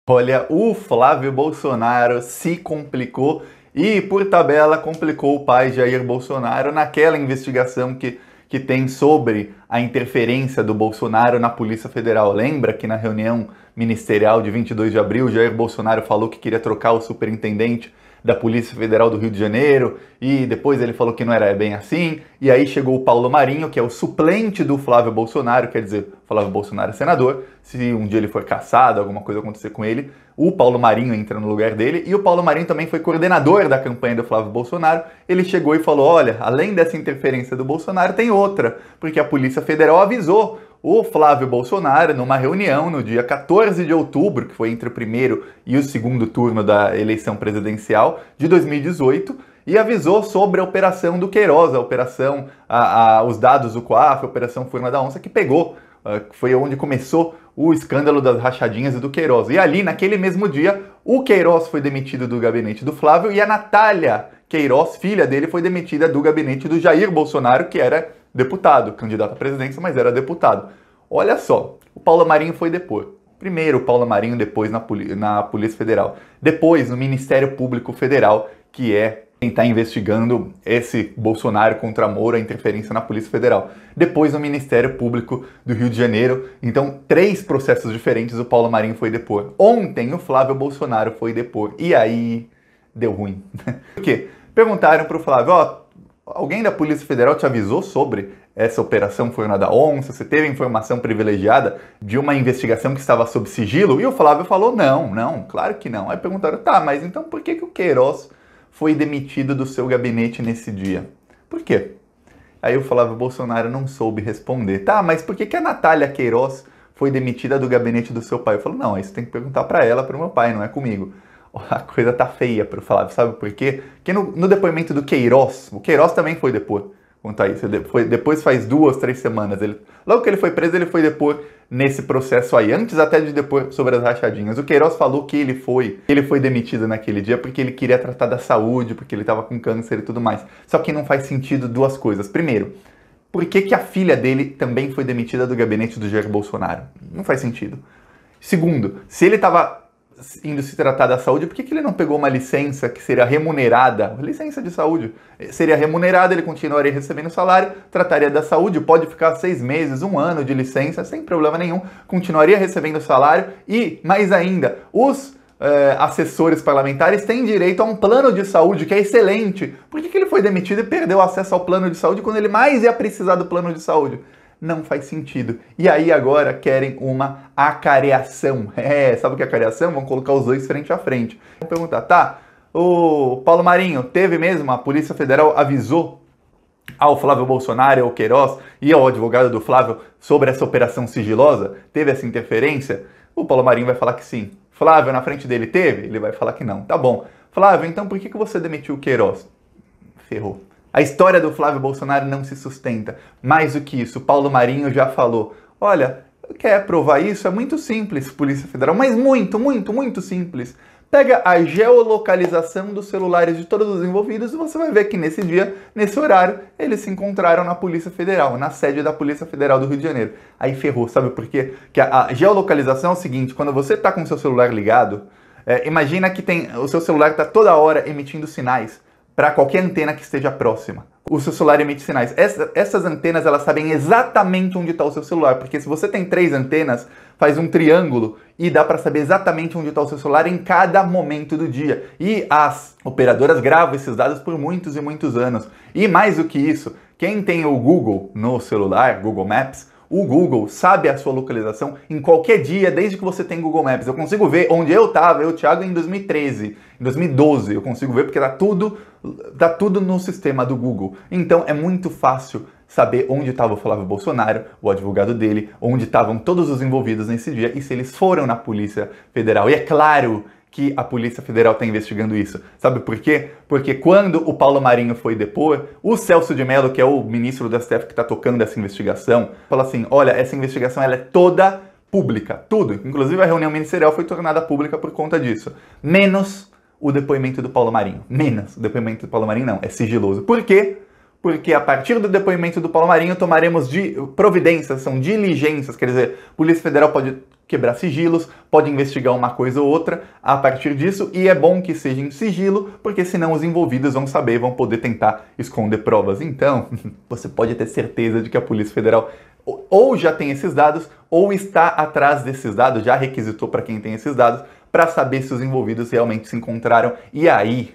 Olha, o Flávio Bolsonaro se complicou e, por tabela, complicou o pai Jair Bolsonaro naquela investigação que tem sobre a interferência do Bolsonaro na Polícia Federal. Lembra que na reunião ministerial de 22 de abril, Jair Bolsonaro falou que queria trocar o superintendente da Polícia Federal do Rio de Janeiro e depois ele falou que não era bem assim, e aí chegou o Paulo Marinho, que é o suplente do Flávio Bolsonaro, quer dizer, Flávio Bolsonaro é senador, se um dia ele for cassado, alguma coisa acontecer com ele, o Paulo Marinho entra no lugar dele, e o Paulo Marinho também foi coordenador da campanha do Flávio Bolsonaro. Ele chegou e falou, olha, além dessa interferência do Bolsonaro, tem outra, porque a Polícia Federal avisou o Flávio Bolsonaro numa reunião no dia 14 de outubro, que foi entre o primeiro e o segundo turno da eleição presidencial de 2018, e avisou sobre a operação do Queiroz, a operação, os dados do COAF, a operação Furna da Onça, que pegou, foi onde começou o escândalo das rachadinhas e do Queiroz. E ali, naquele mesmo dia, o Queiroz foi demitido do gabinete do Flávio e a Natália Queiroz, filha dele, foi demitida do gabinete do Jair Bolsonaro, que era deputado, candidato à presidência, mas era deputado. Olha só, o Paulo Marinho foi depor. Primeiro o Paulo Marinho, depois na Polícia Federal. Depois no Ministério Público Federal, que é quem está investigando esse Bolsonaro contra Moro, a interferência na Polícia Federal. Depois no Ministério Público do Rio de Janeiro. Então, 3 processos diferentes o Paulo Marinho foi depor. Ontem o Flávio Bolsonaro foi depor. E aí deu ruim. Por quê? Perguntaram para o Flávio, alguém da Polícia Federal te avisou sobre essa operação Furna da Onça? Você teve informação privilegiada de uma investigação que estava sob sigilo? E o Flávio falou, não, claro que não. Aí perguntaram, tá, mas então por que o Queiroz foi demitido do seu gabinete nesse dia? Por quê? Aí o Flávio Bolsonaro não soube responder. Tá, mas por que a Natália Queiroz foi demitida do gabinete do seu pai? Eu falo, não, isso tem que perguntar para ela, para o meu pai, não é comigo. A coisa tá feia pro Flávio, sabe por quê? Porque no depoimento do Queiroz, o Queiroz também foi depor quanto a isso. Depois faz 2, 3 semanas. Logo que ele foi preso, ele foi depor nesse processo aí, antes até de depor sobre as rachadinhas. O Queiroz falou que ele foi demitido naquele dia porque ele queria tratar da saúde, porque ele estava com câncer e tudo mais. Só que não faz sentido 2 coisas. Primeiro, por que a filha dele também foi demitida do gabinete do Jair Bolsonaro? Não faz sentido. Segundo, se ele estava indo se tratar da saúde, por que ele não pegou uma licença que seria remunerada? Licença de saúde. Seria remunerada, ele continuaria recebendo salário, trataria da saúde, pode ficar 6 meses, 1 ano de licença, sem problema nenhum, continuaria recebendo salário e, mais ainda, os assessores parlamentares têm direito a um plano de saúde que é excelente. Por que ele foi demitido e perdeu acesso ao plano de saúde quando ele mais ia precisar do plano de saúde? Não faz sentido. E aí agora querem uma acareação. Sabe o que é acareação? Vão colocar os dois frente a frente. Vão perguntar, tá, o Paulo Marinho teve mesmo, a Polícia Federal avisou ao Flávio Bolsonaro, ao Queiroz e ao advogado do Flávio sobre essa operação sigilosa? Teve essa interferência? O Paulo Marinho vai falar que sim. Flávio, na frente dele teve? Ele vai falar que não. Tá bom. Flávio, então por que você demitiu o Queiroz? Ferrou. A história do Flávio Bolsonaro não se sustenta. Mais do que isso, o Paulo Marinho já falou. Olha, quer provar isso? É muito simples, Polícia Federal, mas muito simples. Pega a geolocalização dos celulares de todos os envolvidos e você vai ver que nesse dia, nesse horário, eles se encontraram na Polícia Federal, na sede da Polícia Federal do Rio de Janeiro. Aí ferrou, sabe por quê? Porque a geolocalização é o seguinte, quando você está com o seu celular ligado, imagina que o seu celular está toda hora emitindo sinais para qualquer antena que esteja próxima. O seu celular emite sinais. Essas antenas, elas sabem exatamente onde está o seu celular, porque se você tem 3 antenas, faz um triângulo e dá para saber exatamente onde está o seu celular em cada momento do dia. E as operadoras gravam esses dados por muitos e muitos anos. E mais do que isso, quem tem o Google no celular, Google Maps, o Google sabe a sua localização em qualquer dia, desde que você tem Google Maps. Eu consigo ver onde eu estava, Thiago, em 2013, em 2012. Eu consigo ver porque tá tudo no sistema do Google. Então é muito fácil saber onde estava o Flávio Bolsonaro, o advogado dele, onde estavam todos os envolvidos nesse dia e se eles foram na Polícia Federal. E é claro que a Polícia Federal está investigando isso. Sabe por quê? Porque quando o Paulo Marinho foi depor, o Celso de Mello, que é o ministro do STF que está tocando essa investigação, falou assim, olha, essa investigação ela é toda pública, tudo. Inclusive a reunião ministerial foi tornada pública por conta disso. Menos o depoimento do Paulo Marinho. Menos o depoimento do Paulo Marinho não, é sigiloso. Por quê? Porque a partir do depoimento do Paulo Marinho tomaremos providências, são diligências, quer dizer, a Polícia Federal pode quebrar sigilos, pode investigar uma coisa ou outra a partir disso, e é bom que seja em sigilo, porque senão os envolvidos vão saber e vão poder tentar esconder provas. Então, você pode ter certeza de que a Polícia Federal ou já tem esses dados, ou está atrás desses dados, já requisitou para quem tem esses dados, para saber se os envolvidos realmente se encontraram. E aí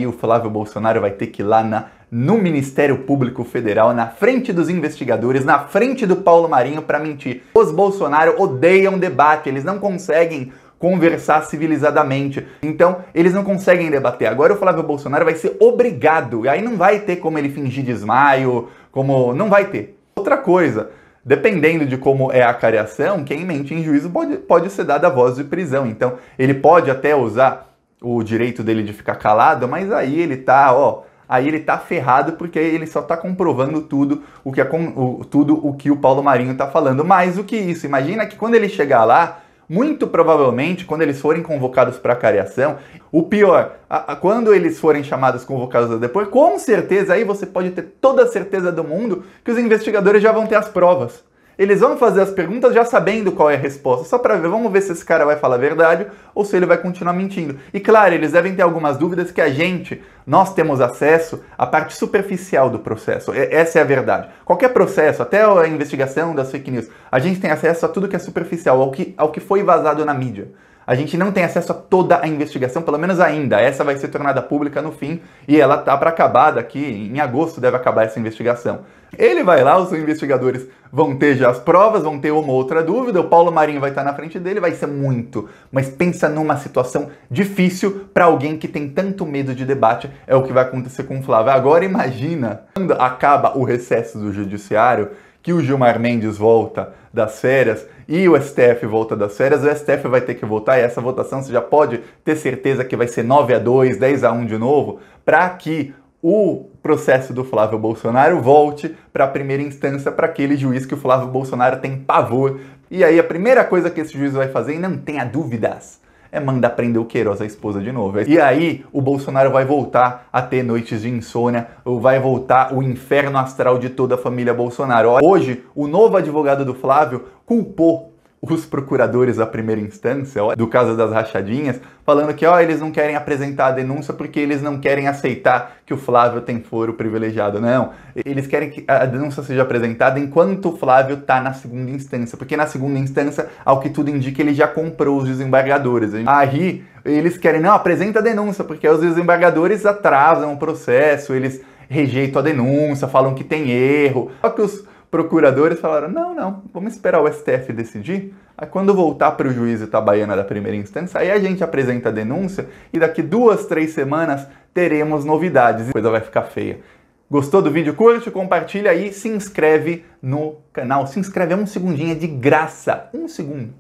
o Flávio Bolsonaro vai ter que ir lá no Ministério Público Federal, na frente dos investigadores, na frente do Paulo Marinho para mentir. Os Bolsonaro odeiam debate, eles não conseguem conversar civilizadamente. Então, eles não conseguem debater. Agora o Flávio Bolsonaro vai ser obrigado, e aí não vai ter como ele fingir desmaio, não vai ter. Outra coisa, dependendo de como é a cariação, quem mente em juízo pode ser dada a voz de prisão. Então, ele pode até usar o direito dele de ficar calado, mas aí ele tá ferrado, porque ele só tá comprovando tudo o que o Paulo Marinho tá falando. Mais do que isso, imagina que quando ele chegar lá, muito provavelmente, quando eles forem convocados para cariação, o pior, quando eles forem chamados, convocados a depor, com certeza aí você pode ter toda a certeza do mundo que os investigadores já vão ter as provas. Eles vão fazer as perguntas já sabendo qual é a resposta, só para ver, vamos ver se esse cara vai falar a verdade ou se ele vai continuar mentindo. E claro, eles devem ter algumas dúvidas que nós temos acesso à parte superficial do processo. Essa é a verdade. Qualquer processo, até a investigação das fake news, a gente tem acesso a tudo que é superficial, ao que foi vazado na mídia. A gente não tem acesso a toda a investigação, pelo menos ainda. Essa vai ser tornada pública no fim e ela tá para acabar daqui, em agosto deve acabar essa investigação. Ele vai lá, os investigadores vão ter já as provas, vão ter uma ou outra dúvida, o Paulo Marinho vai estar na frente dele, vai ser muito. Mas pensa numa situação difícil para alguém que tem tanto medo de debate, é o que vai acontecer com o Flávio. Agora imagina, quando acaba o recesso do judiciário, que o Gilmar Mendes volta das férias e o STF volta das férias, o STF vai ter que votar, e essa votação você já pode ter certeza que vai ser 9-2, 10-1 de novo, para que o processo do Flávio Bolsonaro volte para a primeira instância, para aquele juiz que o Flávio Bolsonaro tem pavor. E aí a primeira coisa que esse juiz vai fazer, e não tenha dúvidas, é mandar prender o Queiroz, a esposa, de novo. E aí o Bolsonaro vai voltar a ter noites de insônia, vai voltar o inferno astral de toda a família Bolsonaro. Hoje, o novo advogado do Flávio culpou os procuradores da primeira instância, do caso das rachadinhas, falando que eles não querem apresentar a denúncia porque eles não querem aceitar que o Flávio tem foro privilegiado. Não, eles querem que a denúncia seja apresentada enquanto o Flávio está na segunda instância, porque na segunda instância, ao que tudo indica, ele já comprou os desembargadores. Aí eles querem, não, apresenta a denúncia, porque os desembargadores atrasam o processo, eles rejeitam a denúncia, falam que tem erro. Só que os procuradores falaram, não, vamos esperar o STF decidir, aí quando voltar para o juiz Itabaiana da primeira instância, aí a gente apresenta a denúncia e daqui 2-3 semanas teremos novidades, a coisa vai ficar feia. Gostou do vídeo? Curte, compartilha aí, se inscreve no canal, se inscreve, é um segundinho, é de graça, 1 segundo.